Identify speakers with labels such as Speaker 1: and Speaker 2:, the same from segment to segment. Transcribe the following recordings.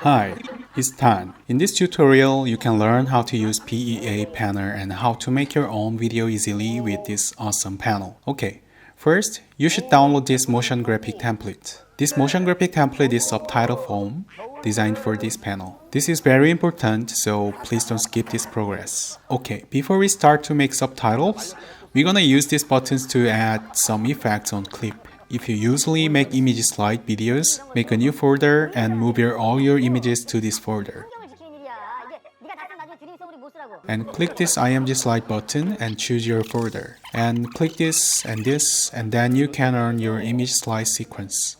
Speaker 1: Hi, it's Tan. In this tutorial, you can learn how to use PEA panel and how to make your own video easily with this awesome panel. Okay, first, you should download this motion graphic template. This motion graphic template is subtitle form designed for this panel. This is very important, so please don't skip this progress. Okay, before we start to make subtitles, we're gonna use these buttons to add some effects on clip. If you usually make image slide videos, make a new folder and move all your images to this folder. And click this IMG slide button and choose your folder. And click this, and then you can earn your image slide sequence.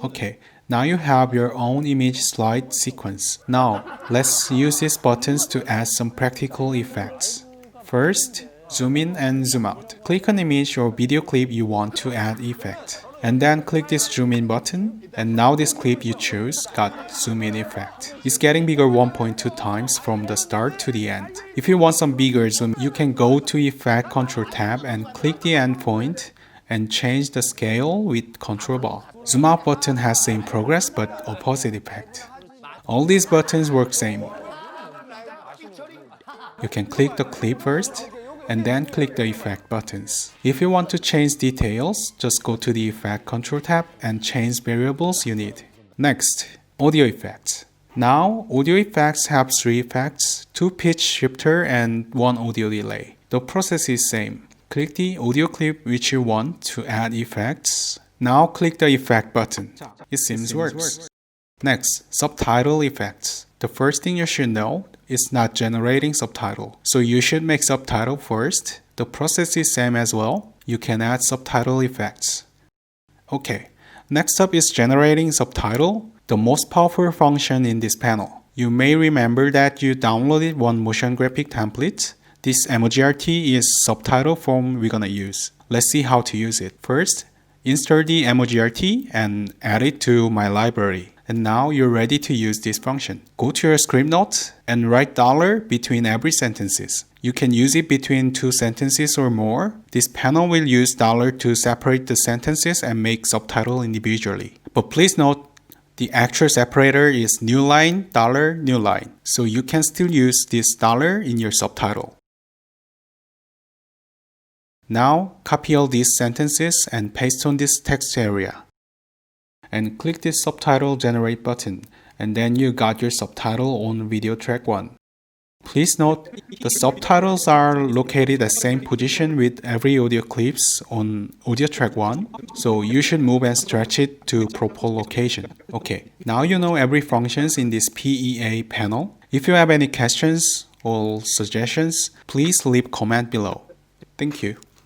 Speaker 1: Okay, now you have your own image slide sequence. Now, let's use these buttons to add some practical effects. First, zoom in and zoom out. Click an image or video clip you want to add effect. And then click this zoom in button. And now this clip you choose got zoom in effect. It's getting bigger 1.2 times from the start to the end. If you want some bigger zoom, you can go to Effect Control tab and click the end point and change the scale with Control bar. Zoom out button has same progress but opposite effect. All these buttons work same. You can click the clip first and then click the effect buttons. If you want to change details, just go to the Effect Control tab and change variables you need. Next, audio effects. Now, audio effects have 3 effects, 2 pitch shifter and 1 audio delay. The process is same. Click the audio clip which you want to add effects. Now click the effect button. It seems works. Next, subtitle effects. The first thing you should know is not generating subtitle. So you should make subtitle first. The process is same as well. You can add subtitle effects. Okay, next up is generating subtitle, the most powerful function in this panel. You may remember that you downloaded one motion graphic template. This MOGRT is subtitle form we're gonna use. Let's see how to use it. First, install the MOGRT and add it to my library. And now you're ready to use this function. Go to your script notes and write $ between every sentences. You can use it between 2 sentences or more. This panel will use $ to separate the sentences and make subtitle individually. But please note, the actual separator is new line, $, new line. So you can still use this $ in your subtitle. Now, copy all these sentences and paste on this text area. And click this subtitle generate button, and then you got your subtitle on video track 1. Please note, the subtitles are located at same position with every audio clips on audio track 1, so you should move and stretch it to proper location. Okay, now you know every functions in this PEA panel. If you have any questions or suggestions, please leave comment below. Thank you.